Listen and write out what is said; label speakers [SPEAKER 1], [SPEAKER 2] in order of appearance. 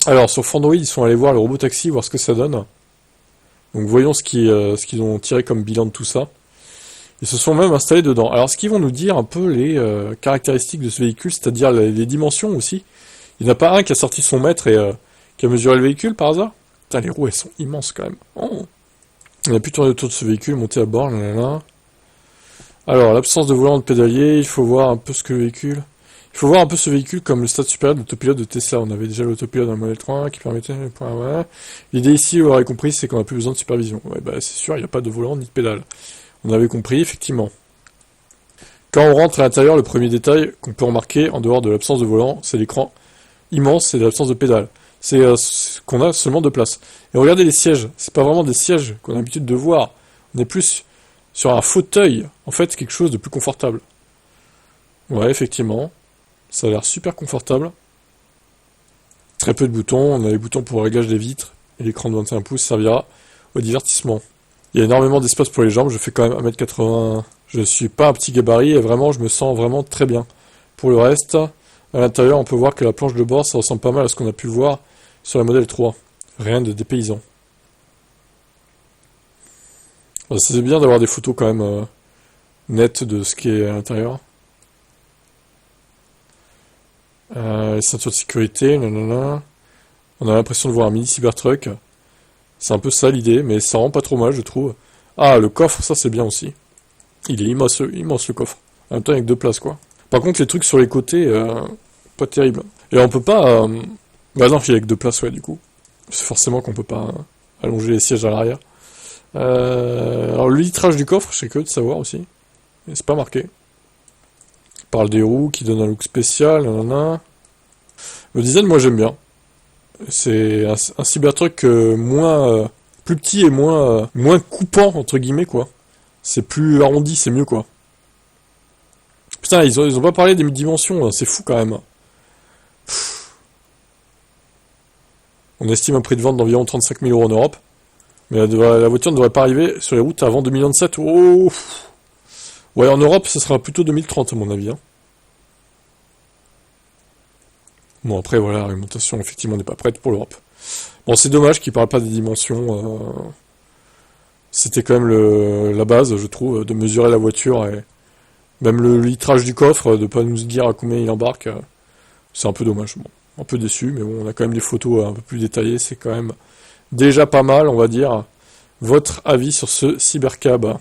[SPEAKER 1] Alors, sur Fandroid, ils sont allés voir le robot taxi, voir ce que ça donne. Donc voyons ce qu'ils ont tiré comme bilan de tout ça. Ils se sont même installés dedans. Alors, ce qu'ils vont nous dire un peu les caractéristiques de ce véhicule, c'est-à-dire les dimensions aussi. Il n'y en a pas un qui a sorti son mètre et qui a mesuré le véhicule par hasard. Putain, les roues, elles sont immenses quand même. Oh. On a pu tourner autour de ce véhicule, monter à bord, là. Alors, l'absence de volant de pédalier, il faut voir un peu ce que le véhicule... Il faut voir un peu ce véhicule comme le stade supérieur de l'autopilote de Tesla. On avait déjà l'autopilote dans le modèle 3 qui permettait... Voilà. L'idée ici, vous l'aurez compris, c'est qu'on n'a plus besoin de supervision. Ouais, bah c'est sûr, il n'y a pas de volant ni de pédale. On avait compris, effectivement. Quand on rentre à l'intérieur, le premier détail qu'on peut remarquer, en dehors de l'absence de volant, c'est l'écran immense, c'est l'absence de pédale. C'est qu'on a seulement deux places. Et regardez les sièges, c'est pas vraiment des sièges qu'on a l'habitude de voir. On est plus sur un fauteuil, en fait, quelque chose de plus confortable. Ouais, effectivement, ça a l'air super confortable. Très peu de boutons, on a les boutons pour le réglage des vitres, et l'écran de 21 pouces servira au divertissement. Il y a énormément d'espace pour les jambes, je fais quand même 1m80, je suis pas un petit gabarit, et vraiment, je me sens vraiment très bien. Pour le reste, à l'intérieur, on peut voir que la planche de bord, ça ressemble pas mal à ce qu'on a pu voir sur la modèle 3. Rien de dépaysant. C'est bien d'avoir des photos quand même nettes de ce qui est à l'intérieur. Les ceintures de sécurité, nanana. On a l'impression de voir un mini Cybertruck. C'est un peu ça l'idée, mais ça rend pas trop mal, je trouve. Ah, le coffre, ça c'est bien aussi. Il est immense, immense le coffre. En même temps, avec deux places, quoi. Par contre, les trucs sur les côtés, pas terrible. Et on peut pas... Bah non, il y a que deux places, ouais, du coup. C'est forcément qu'on peut pas allonger les sièges à l'arrière. Alors, le litrage du coffre, je sais que de savoir aussi. Mais c'est pas marqué. On parle des roues qui donnent un look spécial, nanana. Le design, moi, j'aime bien. C'est un Cybertruck moins... plus petit et moins coupant, entre guillemets, quoi. C'est plus arrondi, c'est mieux, quoi. Putain, ils ont pas parlé des dimensions, hein, c'est fou, quand même. On estime un prix de vente d'environ 35 000 € en Europe. Mais la voiture ne devrait pas arriver sur les routes avant 2027. Oh. Ouais, en Europe, ce sera plutôt 2030, à mon avis. Hein. Bon, après, voilà, la réglementation, effectivement, n'est pas prête pour l'Europe. Bon, c'est dommage qu'ils ne parlent pas des dimensions. C'était quand même la base, je trouve, de mesurer la voiture. Et même le litrage du coffre, de pas nous dire à combien il embarque. C'est un peu dommage. Bon, un peu déçu, mais bon, on a quand même des photos un peu plus détaillées. C'est quand même déjà pas mal, on va dire. Votre avis sur ce Cybercab?